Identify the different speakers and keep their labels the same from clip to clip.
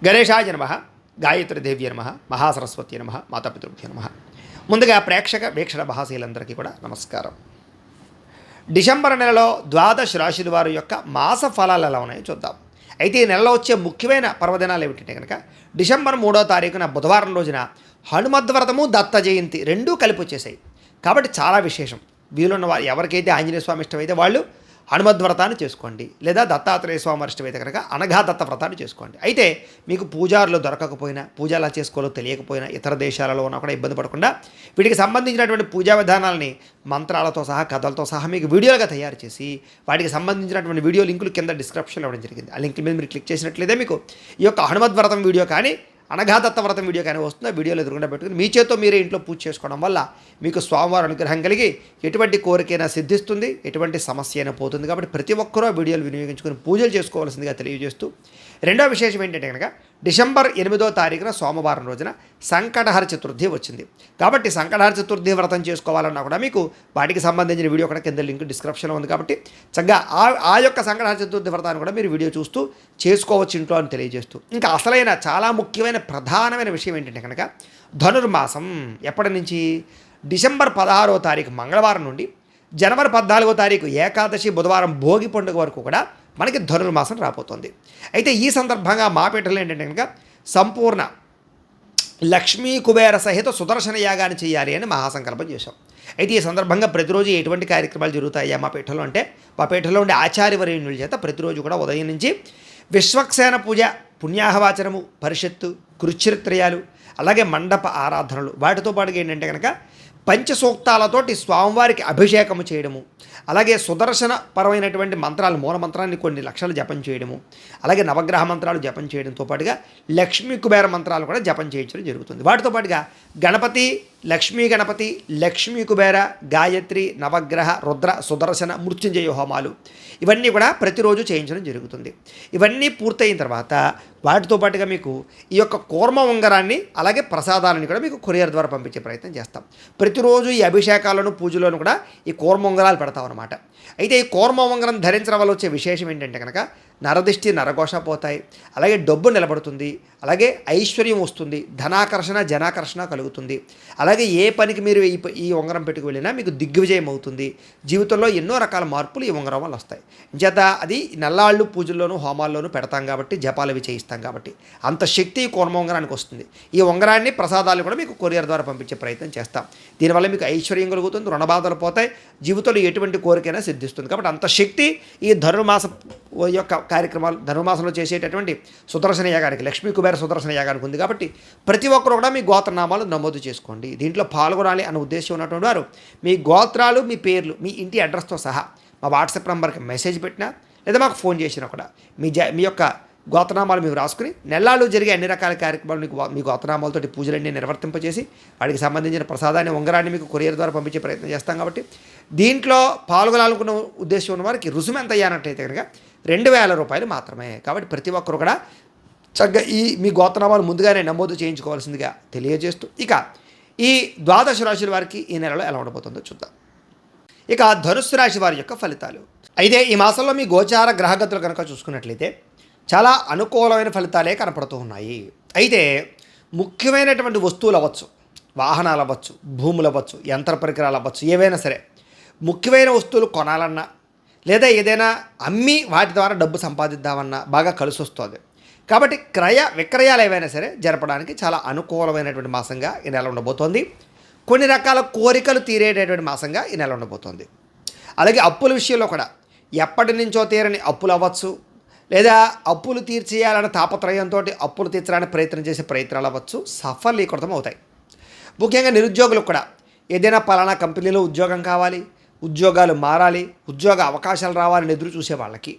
Speaker 1: గణేశాయ నమః, గాయత్రీదేవ్య నమః, మహాసరస్వతి నమః, మాతాపితృభ్యో నమః. ముందుగా ప్రేక్షక వీక్షణ మహాశీలందరికీ కూడా నమస్కారం. డిసెంబర్ నెలలో ద్వాదశ రాశుల వారి యొక్క మాస ఫలాలు ఎలా ఉన్నాయో చూద్దాం. అయితే ఈ నెలలో వచ్చే ముఖ్యమైన పర్వదినాలు ఏమిటంటే కనుక డిసెంబర్ 3వ తారీఖున బుధవారం రోజున హనుమద్వ్రతము, దత్త జయంతి రెండూ కలిపి వచ్చేసాయి. కాబట్టి చాలా విశేషం. వీలున్న వారు ఎవరికైతే ఆంజనేయ స్వామి ఇష్టమైతే వాళ్ళు హనుమద్వ్రతాన్ని చేసుకోండి, లేదా దత్తాత్రేయ స్వామి ఇష్టమైతే కనుక అనఘా దత్త వ్రతాన్ని చేసుకోండి. అయితే మీకు పూజారులు దొరకకపోయినా, పూజ ఎలా చేసుకోవాలో తెలియకపోయినా, ఇతర దేశాలలో ఉన్నా కూడా ఇబ్బంది పడకుండా వీటికి సంబంధించినటువంటి పూజా విధానాలని మంత్రాలతో సహా, కథలతో సహా మీకు వీడియోలుగా తయారు చేసి వాటికి సంబంధించినటువంటి వీడియో లింకులు కింద డిస్క్రిప్షన్లో ఇవ్వడం జరిగింది. ఆ లింక్ మీద మీరు క్లిక్ చేసినట్లయితే మీకు ఈ యొక్క హనుమద్వ్రతం వీడియో కానీ, అనఘాదత్త వ్రతం వీడియో కానీ వస్తుంది. ఆ వీడియోలో ఎదురుకుండా పెట్టుకుని మీ చేత్తో మీరే ఇంట్లో పూజ చేసుకోవడం వల్ల మీకు స్వామివారి అనుగ్రహం కలిగి ఎటువంటి కోరికైనా సిద్ధిస్తుంది, ఎటువంటి సమస్య అయినా పోతుంది. కాబట్టి ప్రతి ఒక్కరూ ఆ వీడియోలు వినియోగించుకుని పూజలు చేసుకోవాల్సిందిగా తెలియజేస్తూ, రెండో విశేషం ఏంటంటే కనుక డిసెంబర్ 8వ తారీఖున సోమవారం రోజున సంకటహర చతుర్థి వచ్చింది. కాబట్టి సంకటహర చతుర్థి వ్రతం చేసుకోవాలన్నా కూడా మీకు వాటికి సంబంధించిన వీడియో కూడా కింద లింక్ డిస్క్రిప్షన్లో ఉంది. కాబట్టి చక్కగా ఆ యొక్క సంకటహర చతుర్థి వ్రతాన్ని కూడా మీరు వీడియో చూస్తూ చేసుకోవచ్చు ఇంట్లో అని తెలియజేస్తూ, ఇంకా అసలైన చాలా ముఖ్యమైన ప్రధానమైన విషయం ఏంటంటే కనుక ధనుర్మాసం ఎప్పటి నుంచి డిసెంబర్ 16వ తారీఖు మంగళవారం నుండి జనవరి 14వ తారీఖు ఏకాదశి బుధవారం భోగి పండుగ వరకు కూడా మనకి ధనుర్మాసం రాబోతోంది. అయితే ఈ సందర్భంగా మా పీఠంలో ఏంటంటే కనుక సంపూర్ణ లక్ష్మీ కుబేర సహిత సుదర్శన యాగాన్ని చేయాలి అని మహాసంకల్పం చేశాం. అయితే ఈ సందర్భంగా ప్రతిరోజు ఎటువంటి కార్యక్రమాలు జరుగుతాయా మా పీఠంలో అంటే, మా పీఠంలో ఉండే ఆచార్యవర్యుల చేత ప్రతిరోజు కూడా ఉదయం నుంచి విశ్వక్సేన పూజ, పుణ్యాహవాచనము, పరిషత్తు, కృచ్ఛ్రిత్రయాలు, అలాగే మండప ఆరాధనలు, వాటితో పాటుగా ఏంటంటే కనుక పంచసూక్తాలతోటి స్వామివారికి అభిషేకము చేయడము, అలాగే సుదర్శన పరమైనటువంటి మంత్రాలు, మూల మంత్రాన్ని కొన్ని లక్షలు జపం చేయడము, అలాగే నవగ్రహ మంత్రాలు జపం చేయడంతో పాటుగా లక్ష్మీ కుబేర మంత్రాలు కూడా జపం చేయించడం జరుగుతుంది. వాటితో పాటుగా గణపతి, లక్ష్మీ గణపతి, లక్ష్మీ కుబేర, గాయత్రి, నవగ్రహ, రుద్ర, సుదర్శన, మృత్యుంజయ హోమాలు ఇవన్నీ కూడా ప్రతిరోజు చేయించడం జరుగుతుంది. ఇవన్నీ పూర్తయిన తర్వాత వాటితో పాటుగా మీకు ఈ యొక్క కూర్మ ఉంగరాన్ని, అలాగే ప్రసాదాలని కూడా మీకు కొరియర్ ద్వారా పంపించే ప్రయత్నం చేస్తాం. ప్రతిరోజు ఈ అభిషేకాలను, పూజలను కూడా ఈ కూర్మ ఉంగరాలు పెడతాం అన్నమాట. అయితే ఈ కూర్మ ఉంగరం ధరించడం వల్ల వచ్చే విశేషం ఏంటంటే కనుక నరదిష్టి, నరఘోష పోతాయి, అలాగే డబ్బు నిలబడుతుంది, అలాగే ఐశ్వర్యం వస్తుంది, ధనాకర్షణ, జనాకర్షణ కలుగుతుంది. అలాగే ఏ పనికి మీరు ఈ ఉంగరం పెట్టుకు వెళ్ళినా మీకు దిగ్విజయం అవుతుంది. జీవితంలో ఎన్నో రకాల మార్పులు ఈ ఉంగరం వల్ల వస్తాయి. చేత అది నల్లాళ్ళు పూజల్లోనూ, హోమాల్లోనూ పెడతాం కాబట్టి, జపాలు అవి చేయిస్తాం కాబట్టి అంత శక్తి ఈ కూర్మ ఉంగరానికి వస్తుంది. ఈ ఉంగరాన్ని, ప్రసాదాలు కూడా మీకు కొరియర్ ద్వారా పంపించే ప్రయత్నం చేస్తాం. దీనివల్ల మీకు ఐశ్వర్యం కలుగుతుంది, రుణబాధలు పోతాయి, జీవితంలో ఎటువంటి కోరికైనా సిద్ధిస్తుంది. కాబట్టి అంత శక్తి ఈ ధనుర్మాస యొక్క కార్యక్రమాలు, ధనుర్మాసంలో చేసేటటువంటి సుదర్శన యాగానికి, లక్ష్మీ కుబేర సుదర్శన యాగానికి ఉంది. కాబట్టి ప్రతి ఒక్కరు కూడా మీ గోత్రనామాలు నమోదు చేసుకోండి. దీంట్లో పాల్గొనాలి అన్న ఉద్దేశం ఉన్నటువంటి వారు మీ గోత్రాలు, మీ పేర్లు, మీ ఇంటి అడ్రస్తో సహా మా వాట్సాప్ నెంబర్కి మెసేజ్ పెట్టినా, లేదా మాకు ఫోన్ చేసినా కూడా మీ యొక్క గోత్రనామాలు మీరు రాసుకుని నెలలు జరిగే అన్ని రకాల కార్యక్రమాలు మీ గోత్రనామాలతోటి పూజలన్నీ నిర్వర్తింపజేసి వాటికి సంబంధించిన ప్రసాదాన్ని, ఉంగరాన్ని మీకు కొరియర్ ద్వారా పంపించే ప్రయత్నం చేస్తాం. కాబట్టి దీంట్లో పాల్గొనాలనుకున్న ఉద్దేశం ఉన్న వారికి రుసుము ఎంత అయ్యానట్టయితే కనుక 2000 రూపాయలు మాత్రమే. కాబట్టి ప్రతి ఒక్కరు కూడా చక్కగా మీ గోత్రనామాలు ముందుగానే నమోదు చేయించుకోవాల్సిందిగా తెలియజేస్తూ, ఇక ఈ ద్వాదశ రాశుల వారికి ఈ నెలలో ఎలా ఉండబోతుందో చూద్దాం. ఇక ధనుస్సు రాశి వారి యొక్క ఫలితాలు. అయితే ఈ మాసంలో మీ గోచార గ్రహగతులు కనుక చూసుకున్నట్లయితే చాలా అనుకూలమైన ఫలితాలే కనపడుతూ ఉన్నాయి. అయితే ముఖ్యమైనటువంటి వస్తువులు అవ్వచ్చు, వాహనాలు అవ్వచ్చు, భూములు అవ్వచ్చు, యంత్ర పరికరాలు అవ్వచ్చు, ఏవైనా సరే ముఖ్యమైన వస్తువులు కొనాలన్నా, లేదా ఏదైనా అమ్మి వాటి ద్వారా డబ్బు సంపాదిద్దామన్నా బాగా కలిసి వస్తుంది. కాబట్టి క్రయ విక్రయాలు ఏవైనా సరే జరపడానికి చాలా అనుకూలమైనటువంటి మాసంగా ఈ నెల ఉండబోతోంది. కొన్ని రకాల కోరికలు తీరేటటువంటి మాసంగా ఈ నెల ఉండబోతోంది. అలాగే అప్పుల విషయంలో కూడా ఎప్పటి నుంచో తీరని అప్పులు అవ్వచ్చు, లేదా అప్పులు తీర్చేయాలన్న తాపత్రయంతో అప్పులు తీర్చడానికి ప్రయత్నం చేసే ప్రయత్నాలు అవ్వచ్చు, సఫలీకృతం అవుతాయి. ముఖ్యంగా నిరుద్యోగులకు కూడా ఏదైనా పలానా కంపెనీలో ఉద్యోగం కావాలి, ఉద్యోగాలు మారాలి, ఉద్యోగ అవకాశాలు రావాలని ఎదురు చూసే వాళ్ళకి,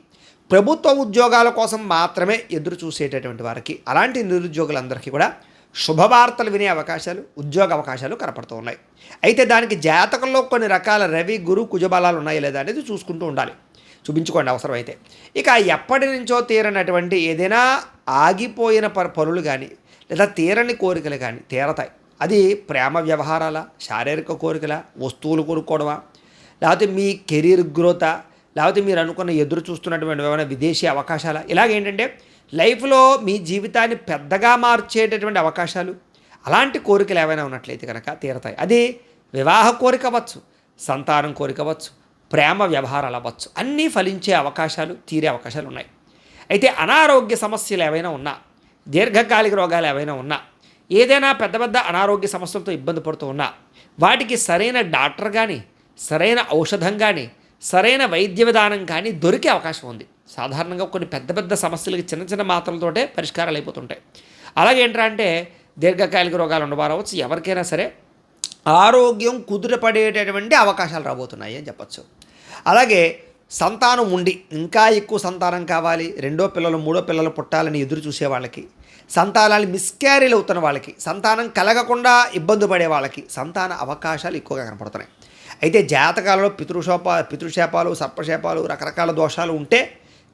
Speaker 1: ప్రభుత్వ ఉద్యోగాల కోసం మాత్రమే ఎదురు చూసేటటువంటి వారికి, అలాంటి నిరుద్యోగులందరికీ కూడా శుభవార్తలు వినే అవకాశాలు, ఉద్యోగ అవకాశాలు కనపడుతూ ఉన్నాయి. అయితే దానికి జాతకంలో కొన్ని రకాల రవి, గురు, కుజబలాలు ఉన్నాయి లేదా అనేది చూసుకుంటూ ఉండాలి, చూపించుకోండి అవసరమైతే. ఇక ఎప్పటి నుంచో తీరనటువంటి ఏదైనా ఆగిపోయిన పనులు కానీ, లేదా తీరని కోరికలు కానీ తీరతాయి. అది ప్రేమ వ్యవహారాల, శారీరక కోరికల, వస్తువులు కొనుక్కోవడమా, లేకపోతే మీ కెరీర్ గ్రోతా, లేకపోతే మీరు అనుకున్న ఎదురు చూస్తున్నటువంటి ఏమైనా విదేశీ అవకాశాల, ఇలాగేంటంటే లైఫ్లో మీ జీవితాన్ని పెద్దగా మార్చేటటువంటి అవకాశాలు, అలాంటి కోరికలు ఏవైనా ఉన్నట్లయితే కనుక తీరతాయి. అది వివాహ కోరిక అవ్వచ్చు, సంతానం కోరిక అవ్వచ్చు, ప్రేమ వ్యవహారాలు అవ్వచ్చు, అన్నీ ఫలించే అవకాశాలు, తీరే అవకాశాలు ఉన్నాయి. అయితే అనారోగ్య సమస్యలు ఏవైనా ఉన్నా, దీర్ఘకాలిక రోగాలు ఏవైనా ఉన్నా, ఏదైనా పెద్ద పెద్ద అనారోగ్య సమస్యలతో ఇబ్బంది పడుతూ ఉన్నా, వాటికి సరైన డాక్టర్ కానీ, సరైన ఔషధం కానీ, సరైన వైద్య విధానం కానీ దొరికే అవకాశం ఉంది. సాధారణంగా కొన్ని పెద్ద పెద్ద సమస్యలకి చిన్న చిన్న మాత్రలతోటే పరిష్కారాలు అయిపోతుంటాయి. అలాగే ఏంటంటే దీర్ఘకాలిక రోగాలు ఉండవారవచ్చు, ఎవరికైనా సరే ఆరోగ్యం కుదుటపడేటటువంటి అవకాశాలు రాబోతున్నాయి అని చెప్పచ్చు. అలాగే సంతానం ఉండి ఇంకా ఎక్కువ సంతానం కావాలి, రెండో పిల్లలు మూడో పిల్లలు పుట్టాలని ఎదురు చూసే వాళ్ళకి, సంతానాలు మిస్క్యారీలు అవుతున్న వాళ్ళకి, సంతానం కలగకుండా ఇబ్బంది పడే వాళ్ళకి సంతాన అవకాశాలు ఎక్కువగా కనపడుతున్నాయి. అయితే జాతకాలలో పితృశాపాలు, సర్పశాపాలు, రకరకాల దోషాలు ఉంటే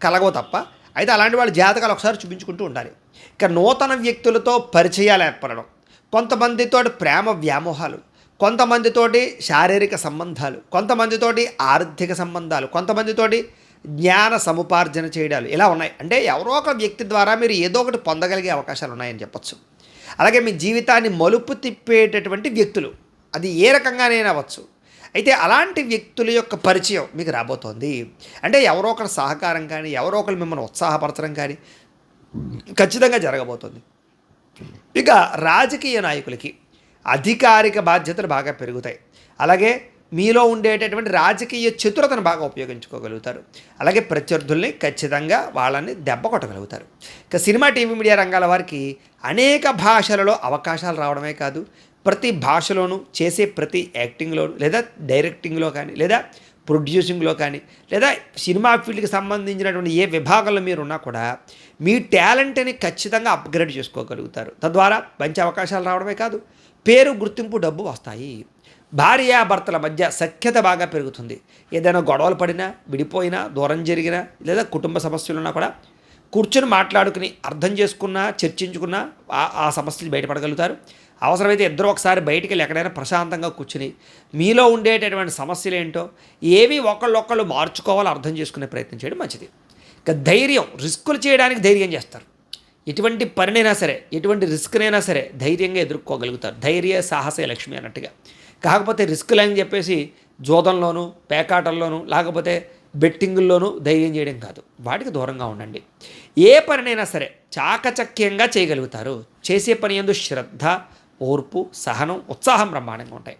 Speaker 1: కలగవు తప్ప. అయితే అలాంటి వాళ్ళ జాతకాలు ఒకసారి చూపించుకుంటూ ఉండాలి. ఇక నూతన వ్యక్తులతో పరిచయాలు ఏర్పడడం, కొంతమందితో ప్రేమ వ్యామోహాలు, కొంతమందితోటి శారీరక సంబంధాలు, కొంతమందితోటి ఆర్థిక సంబంధాలు, కొంతమందితోటి జ్ఞాన సముపార్జన చేయడాలు ఇలా ఉన్నాయి. అంటే ఎవరో ఒక వ్యక్తి ద్వారా మీరు ఏదో ఒకటి పొందగలిగే అవకాశాలు ఉన్నాయని చెప్పచ్చు. అలాగే మీ జీవితాన్ని మలుపు తిప్పేటటువంటి వ్యక్తులు, అది ఏ రకంగానైనా అవ్వచ్చు. అయితే అలాంటి వ్యక్తుల యొక్క పరిచయం మీకు రాబోతోంది. అంటే ఎవరో ఒకరి సహకారం కానీ, ఎవరో ఒకరు మిమ్మల్ని ఉత్సాహపరచడం కానీ ఖచ్చితంగా జరగబోతుంది. ఇక రాజకీయ నాయకులకి అధికారిక బాధ్యతలు బాగా పెరుగుతాయి. అలాగే మీలో ఉండేటటువంటి రాజకీయ చతురతను బాగా ఉపయోగించుకోగలుగుతారు. అలాగే ప్రత్యర్థుల్ని ఖచ్చితంగా వాళ్ళని దెబ్బ కొట్టగలుగుతారు. ఇక సినిమా, టీవీ, మీడియా రంగాల వారికి అనేక భాషలలో అవకాశాలు రావడమే కాదు, ప్రతి భాషలోనూ చేసే ప్రతి యాక్టింగ్లోను లేదా డైరెక్టింగ్లో కానీ, లేదా ప్రొడ్యూసింగ్లో కానీ, లేదా సినిమా ఫీల్డ్కి సంబంధించినటువంటి ఏ విభాగంలో మీరు ఉన్నా కూడా మీ టాలెంట్ని ఖచ్చితంగా అప్గ్రేడ్ చేసుకోగలుగుతారు. తద్వారా మంచి అవకాశాలు రావడమే కాదు, పేరు, గుర్తింపు, డబ్బు వస్తాయి. భార్యాభర్తల మధ్య సఖ్యత బాగా పెరుగుతుంది. ఏదైనా గొడవలు పడినా, విడిపోయినా, దూరం జరిగినా, లేదా కుటుంబ సమస్యలు ఉన్నా కూడా కూర్చొని మాట్లాడుకుని అర్థం చేసుకున్నా, చర్చించుకున్నా ఆ సమస్యలు బయటపడగలుగుతారు. అవసరమైతే ఇద్దరు ఒకసారి బయటికి వెళ్ళి ఎక్కడైనా ప్రశాంతంగా కూర్చుని మీలో ఉండేటటువంటి సమస్యలు ఏంటో ఏవి ఒకళ్ళొక్కళ్ళు మార్చుకోవాలో అర్థం చేసుకునే ప్రయత్నం చేయడం మంచిది. ఇక ధైర్యం, రిస్కులు చేయడానికి ధైర్యం చేస్తారు. ఎటువంటి పనినైనా సరే, ఎటువంటి రిస్క్నైనా సరే ధైర్యంగా ఎదుర్కోగలుగుతారు. ధైర్య సాహసే లక్ష్మి అన్నట్టుగా. కాకపోతే రిస్కులు అని చెప్పేసి జోదంలోనూ, పేకాటల్లోనూ, లేకపోతే బెట్టింగుల్లోనూ ధైర్యం చేయడం కాదు. వాటికి దూరంగా ఉండండి. ఏ పనినైనా సరే చాకచక్యంగా చేయగలుగుతారు. చేసే పని యందు శ్రద్ధ, ఓర్పు, సహనం, ఉత్సాహం బ్రహ్మాండంగా ఉంటాయి.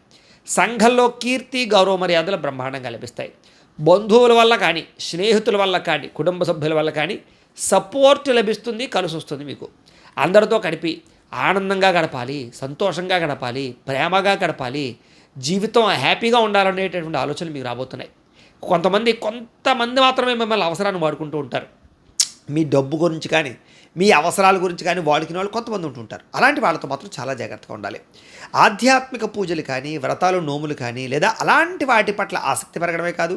Speaker 1: సంఘంలో కీర్తి, గౌరవ మర్యాదలు బ్రహ్మాండంగా లభిస్తాయి. బంధువుల వల్ల కానీ, స్నేహితుల వల్ల కానీ, కుటుంబ సభ్యుల వల్ల కానీ సపోర్ట్ లభిస్తుంది, కలిసి వస్తుంది. మీకు అందరితో కలిపి ఆనందంగా గడపాలి, సంతోషంగా గడపాలి, ప్రేమగా గడపాలి, జీవితం హ్యాపీగా ఉండాలనేటటువంటి ఆలోచనలు మీకు రాబోతున్నాయి. కొంతమంది మాత్రమే మిమ్మల్ని అవసరాన్ని వాడుకుంటూ ఉంటారు. మీ డబ్బు గురించి కానీ, మీ అవసరాల గురించి కానీ వాడుకునే వాళ్ళు కొంతమంది ఉంటుంటారు. అలాంటి వాళ్ళతో మాత్రం చాలా జాగ్రత్తగా ఉండాలి. ఆధ్యాత్మిక పూజలు కానీ, వ్రతాలు, నోములు కానీ, లేదా అలాంటి వాటి పట్ల ఆసక్తి పెరగడమే కాదు,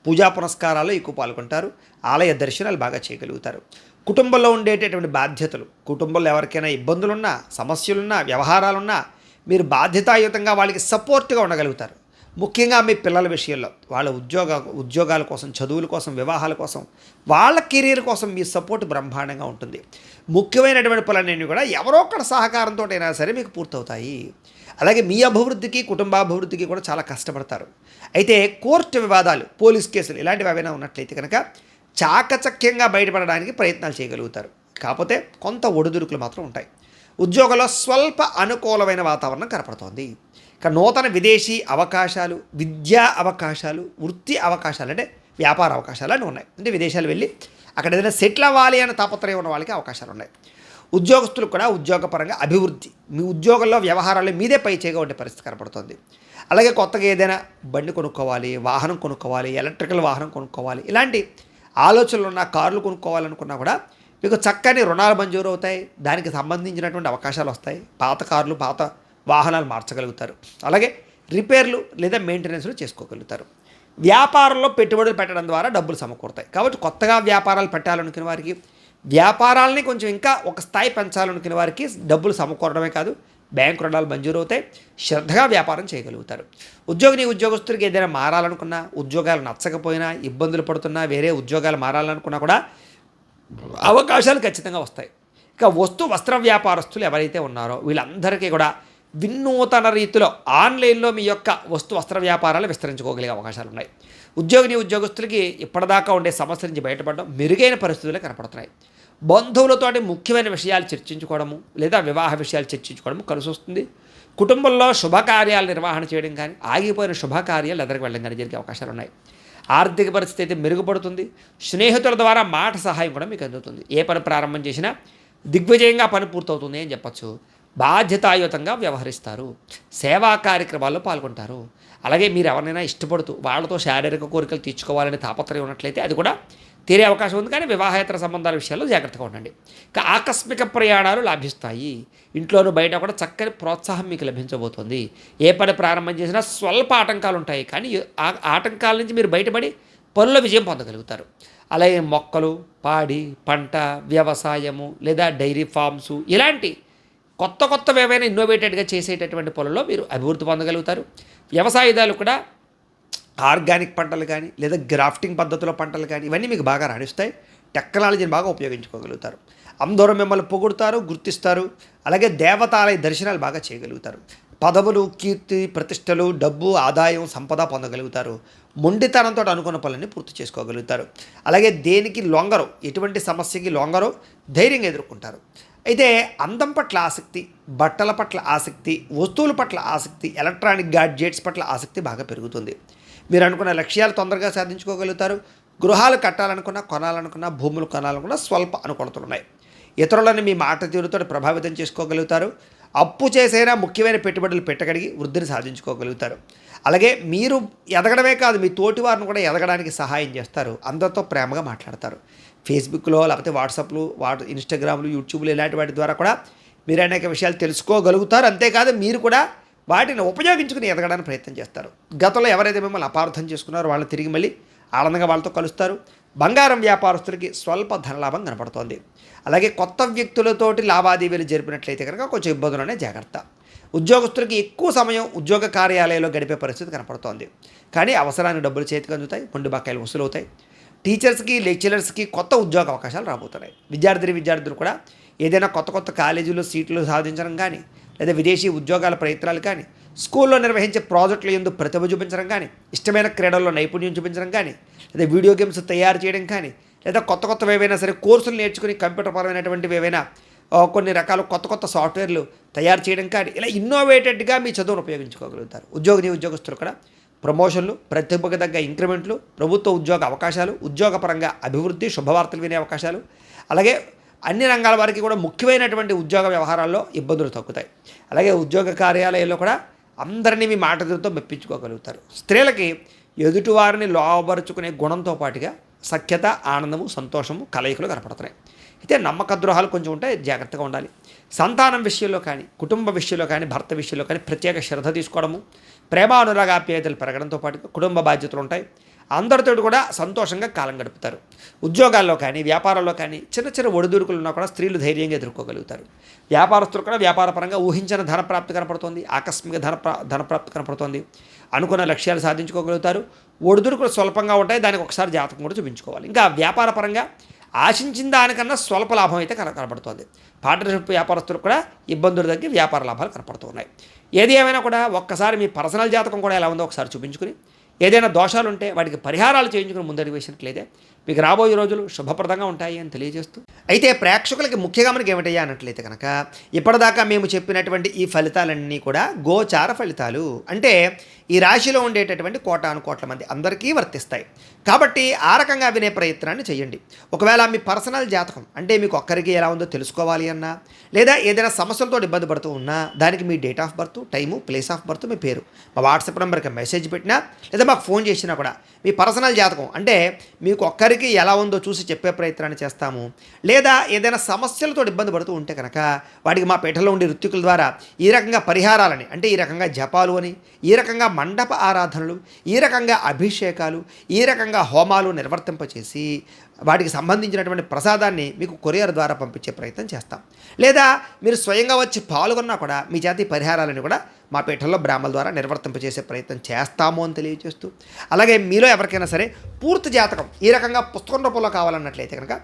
Speaker 1: పూజా పునస్కారాల్లో ఎక్కువ పాల్గొంటారు. ఆలయ దర్శనాలు బాగా చేయగలుగుతారు. కుటుంబంలో ఉండేటటువంటి బాధ్యతలు, కుటుంబంలో ఎవరికైనా ఇబ్బందులున్నా, సమస్యలున్నా, వ్యవహారాలున్నా మీరు బాధ్యతాయుతంగా వాళ్ళకి సపోర్ట్గా ఉండగలుగుతారు. ముఖ్యంగా మీ పిల్లల విషయంలో వాళ్ళ ఉద్యోగాల కోసం, చదువుల కోసం, వివాహాల కోసం, వాళ్ళ కెరీర్ కోసం మీ సపోర్ట్ బ్రహ్మాండంగా ఉంటుంది. ముఖ్యమైనటువంటి పనులన్నీ కూడా ఎవరో ఒకరి సహకారంతో అయినా సరే మీకు పూర్తవుతాయి. అలాగే మీ అభివృద్ధికి, కుటుంబాభివృద్ధికి కూడా చాలా కష్టపడతారు. అయితే కోర్టు వివాదాలు, పోలీస్ కేసులు ఇలాంటివి ఏవైనా ఉన్నట్లయితే కనుక చాకచక్యంగా బయటపడడానికి ప్రయత్నాలు చేయగలుగుతారు. కాకపోతే కొంత ఒడిదుడుకులు మాత్రం ఉంటాయి. ఉద్యోగంలో స్వల్ప అనుకూలమైన వాతావరణం కనపడుతోంది. ఇక నూతన విదేశీ అవకాశాలు, విద్యా అవకాశాలు, వృత్తి అవకాశాలు, అంటే వ్యాపార అవకాశాలు అన్నీ ఉన్నాయి. అంటే విదేశాలు వెళ్ళి అక్కడ ఏదైనా సెటిల్ అవ్వాలి అనే తాపత్రయం ఉన్న వాళ్ళకి అవకాశాలు ఉన్నాయి. ఉద్యోగస్తులకు కూడా ఉద్యోగపరంగా అభివృద్ధి, మీ ఉద్యోగంలో వ్యవహారాలు మీదే పై చేయగా ఉండే పరిస్థితి కనపడుతుంది. అలాగే కొత్తగా ఏదైనా బండి కొనుక్కోవాలి, వాహనం కొనుక్కోవాలి, ఎలక్ట్రికల్ వాహనం కొనుక్కోవాలి, ఇలాంటి ఆలోచనలు ఉన్న కార్లు కొనుక్కోవాలనుకున్నా కూడా మీకు చక్కని రుణాలు మంజూరు అవుతాయి. దానికి సంబంధించినటువంటి అవకాశాలు వస్తాయి. పాత కార్లు, పాత వాహనాలు మార్చగలుగుతారు. అలాగే రిపేర్లు లేదా మెయింటెనెన్స్లు చేసుకోగలుగుతారు. వ్యాపారంలో పెట్టుబడులు పెట్టడం ద్వారా డబ్బులు సమకూరుతాయి. కాబట్టి కొత్తగా వ్యాపారాలు పెట్టాలనుకునే వారికి, వ్యాపారాలని కొంచెం ఇంకా ఒక స్థాయి పెంచాలనుకునే వారికి డబ్బులు సమకూరడమే కాదు, బ్యాంకు రుణాలు మంజూరు అవుతాయి. శ్రద్ధగా వ్యాపారం చేయగలుగుతారు. ఉద్యోగస్తుడికి ఏదైనా మారాలనుకున్నా, ఉద్యోగాలు నచ్చకపోయినా, ఇబ్బందులు పడుతున్నా, వేరే ఉద్యోగాలు మారాలనుకున్నా కూడా అవకాశాలు ఖచ్చితంగా వస్తాయి. ఇక వస్త్ర వ్యాపారస్తులు ఎవరైతే ఉన్నారో వీళ్ళందరికీ కూడా వినూతన రీతిలో ఆన్లైన్లో మీ యొక్క వస్త్ర వ్యాపారాలు విస్తరించుకోగలిగే అవకాశాలు ఉన్నాయి. ఉద్యోగస్తులకి ఇప్పటిదాకా ఉండే సమస్యల నుంచి బయటపడడం మెరుగైన పరిస్థితులు కనపడుతున్నాయి. బంధువులతోటి ముఖ్యమైన విషయాలు చర్చించుకోవడము లేదా వివాహ విషయాలు చర్చించుకోవడము కలిసి వస్తుంది. కుటుంబంలో శుభకార్యాల నిర్వహణ చేయడం కానీ ఆగిపోయిన శుభకార్యాలు ఎదురుకు వెళ్ళడం కానీ జరిగే అవకాశాలు ఉన్నాయి. ఆర్థిక పరిస్థితి అయితే మెరుగుపడుతుంది. స్నేహితుల ద్వారా మాట సహాయం కూడా మీకు అందుతుంది. ఏ పని ప్రారంభం చేసినా దిగ్విజయంగా పని పూర్తవుతుంది అని చెప్పచ్చు. బాధ్యతాయుతంగా వ్యవహరిస్తారు. సేవా కార్యక్రమాల్లో పాల్గొంటారు. అలాగే మీరు ఎవరినైనా ఇష్టపడుతూ వాళ్ళతో శారీరక కోరికలు తీర్చుకోవాలని తాపత్రయం ఉన్నట్లయితే అది కూడా తీరే అవకాశం ఉంది. కానీ వివాహేతర సంబంధాల విషయాల్లో జాగ్రత్తగా ఉండండి. ఇక ఆకస్మిక ప్రయాణాలు లాభిస్తాయి. ఇంట్లోనూ బయట కూడా చక్కని ప్రోత్సాహం మీకు లభించబోతుంది. ఏ పని ప్రారంభం చేసినా స్వల్ప ఆటంకాలు ఉంటాయి, కానీ ఆ ఆటంకాల నుంచి మీరు బయటపడి పనుల విజయం పొందగలుగుతారు. అలాగే మొక్కలు, పాడి, పంట, వ్యవసాయము లేదా డైరీ ఫార్మ్స్ ఇలాంటి కొత్తవి ఏవైనా ఇన్నోవేటెడ్గా చేసేటటువంటి పనుల్లో మీరు అభివృద్ధి పొందగలుగుతారు. వ్యవసాయదారులు కూడా ఆర్గానిక్ పంటలు కానీ లేదా గ్రాఫ్టింగ్ పద్ధతిలో పంటలు కానీ ఇవన్నీ మీకు బాగా రాణిస్తాయి. టెక్నాలజీని బాగా ఉపయోగించుకోగలుగుతారు. అందరూ మిమ్మల్ని పొగుడుతారు, గుర్తిస్తారు. అలాగే దేవతాలయ దర్శనాలు బాగా చేయగలుగుతారు. పదవులు, కీర్తి, ప్రతిష్టలు, డబ్బు, ఆదాయం, సంపద పొందగలుగుతారు. మొండితనంతో అనుకున్న పనులన్నీ పూర్తి చేసుకోగలుగుతారు. అలాగే దేనికి లొంగరు, ఎటువంటి సమస్యకి లొంగరు, ధైర్యంగా ఎదుర్కొంటారు. అయితే అందం పట్ల ఆసక్తి, బట్టల పట్ల ఆసక్తి, వస్తువుల పట్ల ఆసక్తి, ఎలక్ట్రానిక్ గాడ్జెట్స్ పట్ల ఆసక్తి బాగా పెరుగుతుంది. మీరు అనుకున్న లక్ష్యాలు తొందరగా సాధించుకోగలుగుతారు. గృహాలు కట్టాలనుకున్నా, కొనాలనుకున్నా, భూములు కొనాలనుకున్నా స్వల్ప అనుకూలతలు ఉన్నాయి. ఇతరులను మీ మాట తీరుతో ప్రభావితం చేసుకోగలుగుతారు. అప్పు చేసైనా ముఖ్యమైన పెట్టుబడులు పెట్టగలిగి వృద్ధిని సాధించుకోగలుగుతారు. అలాగే మీరు ఎదగడమే కాదు, మీ తోటి వారిని కూడా ఎదగడానికి సహాయం చేస్తారు. అందరితో ప్రేమగా మాట్లాడతారు. ఫేస్బుక్లో లేకపోతే వాట్సాప్లు, ఇన్స్టాగ్రామ్లు, యూట్యూబ్లు ఇలాంటి వాటి ద్వారా కూడా మీరు అనేక విషయాలు తెలుసుకోగలుగుతారు. అంతేకాదు మీరు కూడా వాటిని ఉపయోగించుకుని ఎదగడానికి ప్రయత్నం చేస్తారు. గతంలో ఎవరైతే మిమ్మల్ని అపార్థం చేసుకున్నారో వాళ్ళని తిరిగి మళ్ళీ ఆనందంగా వాళ్ళతో కలుస్తారు. బంగారం వ్యాపారస్తులకి స్వల్ప ధనలాభం కనపడుతోంది. అలాగే కొత్త వ్యక్తులతోటి లావాదేవీలు జరిపినట్లయితే కనుక కొంచెం ఇబ్బందులనే జాగ్రత్త. ఉద్యోగస్తులకి ఎక్కువ సమయం ఉద్యోగ కార్యాలయంలో గడిపే పరిస్థితి కనపడుతోంది. కానీ అవసరానికి డబ్బులు చేతికి అందుతాయి, మొండి బకాయిలు వసూలవుతాయి. టీచర్స్కి, లెక్చరర్స్కి కొత్త ఉద్యోగ అవకాశాలు రాబోతున్నాయి. విద్యార్థులు కూడా ఏదైనా కొత్త కాలేజీలో సీట్లు సాధించడం కానీ లేదా విదేశీ ఉద్యోగాల ప్రయత్నాలు కానీ, స్కూల్లో నిర్వహించే ప్రాజెక్టుల యందు ప్రతిభ చూపించడం కానీ, ఇష్టమైన క్రీడల్లో నైపుణ్యం చూపించడం కానీ, లేదా వీడియో గేమ్స్ తయారు చేయడం కానీ, లేదా కొత్తవి ఏవైనా సరే కోర్సులు నేర్చుకుని కంప్యూటర్ పరమైనటువంటివి ఏవైనా కొన్ని రకాల కొత్త సాఫ్ట్వేర్లు తయారు చేయడం కానీ, ఇలా ఇన్నోవేటెడ్గా మీ చదువును ఉపయోగించుకోగలుగుతారు. ఉద్యోగస్తులు కూడా ప్రమోషన్లు, ప్రతిభకు తగ్గ ఇంక్రిమెంట్లు, ప్రభుత్వ ఉద్యోగ అవకాశాలు, ఉద్యోగపరంగా అభివృద్ధి, శుభవార్తలు వినే అవకాశాలు, అలాగే అన్ని రంగాల వారికి కూడా ముఖ్యమైనటువంటి ఉద్యోగ వ్యవహారాల్లో ఇబ్బందులు తగ్గుతాయి. అలాగే ఉద్యోగ కార్యాలయాల్లో కూడా అందరినీ మీ మాట తీరుతో మెప్పించుకోగలుగుతారు. స్త్రీలకి ఎదుటివారిని లోబరుచుకునే గుణంతో పాటుగా సఖ్యత, ఆనందము, సంతోషము, కలయికలు కనపడుతున్నాయి. అయితే నమ్మక ద్రోహాలు కొంచెం ఉంటాయి, జాగ్రత్తగా ఉండాలి. సంతానం విషయంలో కానీ, కుటుంబ విషయంలో కానీ, భర్త విషయంలో కానీ ప్రత్యేక శ్రద్ధ తీసుకోవడము, ప్రేమానురాగాప్యాయతలు పెరగడంతో పాటు కుటుంబ బాధ్యతలు ఉంటాయి. అందరితో కూడా సంతోషంగా కాలం గడుపుతారు. ఉద్యోగాల్లో కానీ, వ్యాపారాల్లో కానీ చిన్న ఒడిదుడుకులు ఉన్నా కూడా స్త్రీలు ధైర్యంగా ఎదుర్కోగలుగుతారు. వ్యాపారస్తులు కూడా వ్యాపారపరంగా ఊహించిన ధనప్రాప్తి కనపడుతోంది, ఆకస్మిక ధనప్రాప్తి కనపడుతోంది. అనుకున్న లక్ష్యాలు సాధించుకోగలుగుతారు. ఒడిదుడుకులు స్వల్పంగా ఉంటాయి, దానికి ఒకసారి జాతకం కూడా చూపించుకోవాలి. ఇంకా వ్యాపారపరంగా ఆశించిన దానికన్నా స్వల్ప లాభం అయితే కనపడుతోంది. పార్ట్నర్షిప్ వ్యాపారస్తులు కూడా ఇబ్బందులు తగ్గి వ్యాపార లాభాలు కనపడుతున్నాయి. ఏది ఏమైనా కూడా ఒక్కసారి మీ పర్సనల్ జాతకం కూడా ఎలా ఉందో ఒకసారి చూపించుకుని, ఏదైనా దోషాలు ఉంటే వాటికి పరిహారాలు చేయించుకుని ముందడుగు వేసినట్లయితే మీకు రాబోయే రోజులు శుభప్రదంగా ఉంటాయి అని తెలియజేస్తూ, అయితే ప్రేక్షకులకి ముఖ్యంగా మనకి ఏమిటయ్యా అన్నట్లయితే కనుక ఇప్పటిదాకా మేము చెప్పినటువంటి ఈ ఫలితాలన్నీ కూడా గోచార ఫలితాలు. అంటే ఈ రాశిలో ఉండేటటువంటి కోటాను మంది అందరికీ వర్తిస్తాయి. కాబట్టి ఆ రకంగా వినే ప్రయత్నాన్ని చేయండి. ఒకవేళ మీ పర్సనల్ జాతకం అంటే మీకు ఒక్కరికి ఎలా ఉందో తెలుసుకోవాలి అన్నా, లేదా ఏదైనా సమస్యలతో ఇబ్బంది పడుతూ ఉన్నా దానికి మీ date of birth, time, place of birth, మీ పేరు మా వాట్సాప్ నెంబర్కి మెసేజ్ పెట్టినా లేదా మాకు ఫోన్ చేసినా కూడా మీ పర్సనల్ జాతకం అంటే మీకు ఒక్కరికి ఎలా ఉందో చూసి చెప్పే ప్రయత్నాన్ని చేస్తాము. లేదా ఏదైనా సమస్యలతో ఇబ్బంది పడుతూ ఉంటే కనుక వాటికి మా పీఠంలో ఉండే ఋత్వికుల ద్వారా ఈ రకంగా పరిహారాలని, అంటే ఈ రకంగా జపాలు అని, ఈ రకంగా మండప ఆరాధనలు, ఈ రకంగా అభిషేకాలు, ఈ రకంగా హోమాలు నిర్వర్తింపచేసి వాటికి సంబంధించినటువంటి ప్రసాదాన్ని మీకు కొరియర్ ద్వారా పంపించే ప్రయత్నం చేస్తాం. లేదా మీరు స్వయంగా వచ్చి పాల్గొన్నా కూడా మీ జాతి పరిహారాలను కూడా మా పీఠంలో బ్రాహ్మణుల ద్వారా నిర్వర్తింపజేసే ప్రయత్నం చేస్తాము అని తెలియజేస్తూ, అలాగే మీలో ఎవరికైనా సరే పూర్తి జాతకం ఈ రకంగా పుస్తకం రూపంలో కావాలన్నట్లయితే కనుక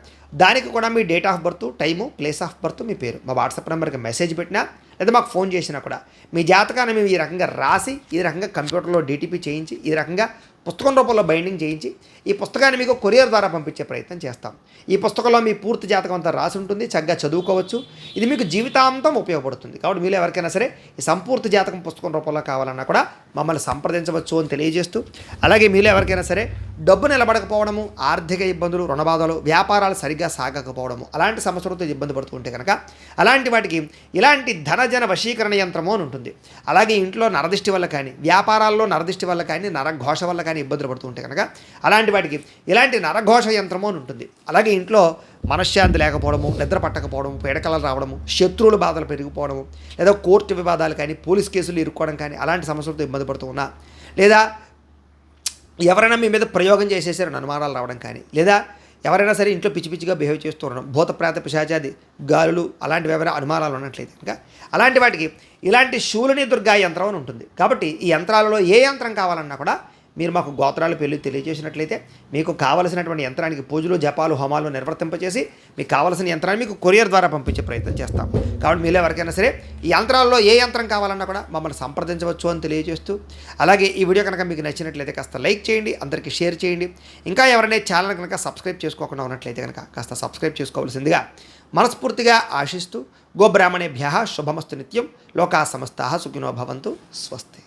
Speaker 1: దానికి కూడా మీ date of birth, time, place of birth, మీ పేరు మా వాట్సాప్ నెంబర్కి మెసేజ్ పెట్టినా లేదా మాకు ఫోన్ చేసినా కూడా మీ జాతకాన్ని మేము ఈ రకంగా రాసి ఈ రకంగా కంప్యూటర్లో డీటీపీ చేయించి ఈ రకంగా పుస్తకం రూపంలో బైండింగ్ చేయించి ఈ పుస్తకాన్ని మీకు కొరియర్ ద్వారా పంపించే ప్రయత్నం చేస్తాం. ఈ పుస్తకంలో మీ పూర్తి జాతకం అంతా రాసి ఉంటుంది, చక్కగా చదువుకోవచ్చు. ఇది మీకు జీవితాంతం ఉపయోగపడుతుంది. కాబట్టి మీరు ఎవరికైనా సరే ఈ సంపూర్తి జాతకం పుస్తకం రూపంలో కావాలన్నా కూడా మమ్మల్ని సంప్రదించవచ్చు అని తెలియజేస్తూ, అలాగే మీలో ఎవరికైనా సరే డబ్బు నిలబడకపోవడము, ఆర్థిక ఇబ్బందులు, రుణబాధలు, వ్యాపారాలు సరిగ్గా సాగకపోవడము, అలాంటి సమస్యలతో ఇబ్బంది పడుతుంటే కనుక అలాంటి వాటికి ఇలాంటి ధనజన వశీకరణ యంత్రము అని ఉంటుంది. అలాగే ఇంట్లో నరదిష్టి వల్ల కానీ, వ్యాపారాల్లో నరదిష్టి వల్ల కానీ, నరఘోష వల్ల కానీ ఇబ్బందులు పడుతుంటే కనుక అలాంటి వాటికి ఇలాంటి నరఘోష యంత్రము అని ఉంటుంది. అలాగే ఇంట్లో మనశ్శాంతి లేకపోవడము, నిద్ర పట్టకపోవడము, పీడకలలు రావడము, శత్రువుల బాధలు పెరిగిపోవడము, లేదా కోర్టు వివాదాలు కానీ, పోలీస్ కేసులు ఇరుక్కోవడం కానీ అలాంటి సమస్యలతో ఇబ్బంది పడుతూ ఉన్నా, లేదా ఎవరైనా మీ మీద ప్రయోగం చేసేసారని అనుమానాలు రావడం కానీ, లేదా ఎవరైనా సరే ఇంట్లో పిచ్చి పిచ్చిగా బిహేవ్ చేస్తూ ఉండడం, భూత ప్రేత పిశాచాది గాలులు అలాంటివి ఎవరైనా అనుమానాలు ఉన్నట్లయితే కనుక అలాంటి వాటికి ఇలాంటి శూలిని దుర్గా యంత్రం అని ఉంటుంది. కాబట్టి ఈ యంత్రాలలో ఏ యంత్రం కావాలన్నా కూడా మీరు మాకు గోత్రాలు పెళ్ళి తెలియజేసినట్లయితే మీకు కావలసినటువంటి యంత్రానికి పూజలు, జపాలు, హోమాలు నిర్వర్తింపచేసి మీకు కావలసిన యంత్రాన్ని మీకు కొరియర్ ద్వారా పంపించే ప్రయత్నం చేస్తాం. కాబట్టి మీలో ఎవరికైనా సరే ఈ యంత్రాల్లో ఏ యంత్రం కావాలన్నా కూడా మమ్మల్ని సంప్రదించవచ్చు అని తెలియజేస్తూ, అలాగే ఈ వీడియో కనుక మీకు నచ్చినట్లయితే కాస్త లైక్ చేయండి, అందరికీ షేర్ చేయండి. ఇంకా ఎవరైనా ఛానల్ కనుక సబ్స్క్రైబ్ చేసుకోకుండా ఉన్నట్లయితే కనుక కాస్త సబ్స్క్రైబ్ చేసుకోవాల్సిందిగా మనస్ఫూర్తిగా ఆశిస్తూ, గోబ్రాహ్మణేభ్యః శుభమస్తు నిత్యం, లోకా సమస్తాః సుఖినో భవంతు, స్వస్తి.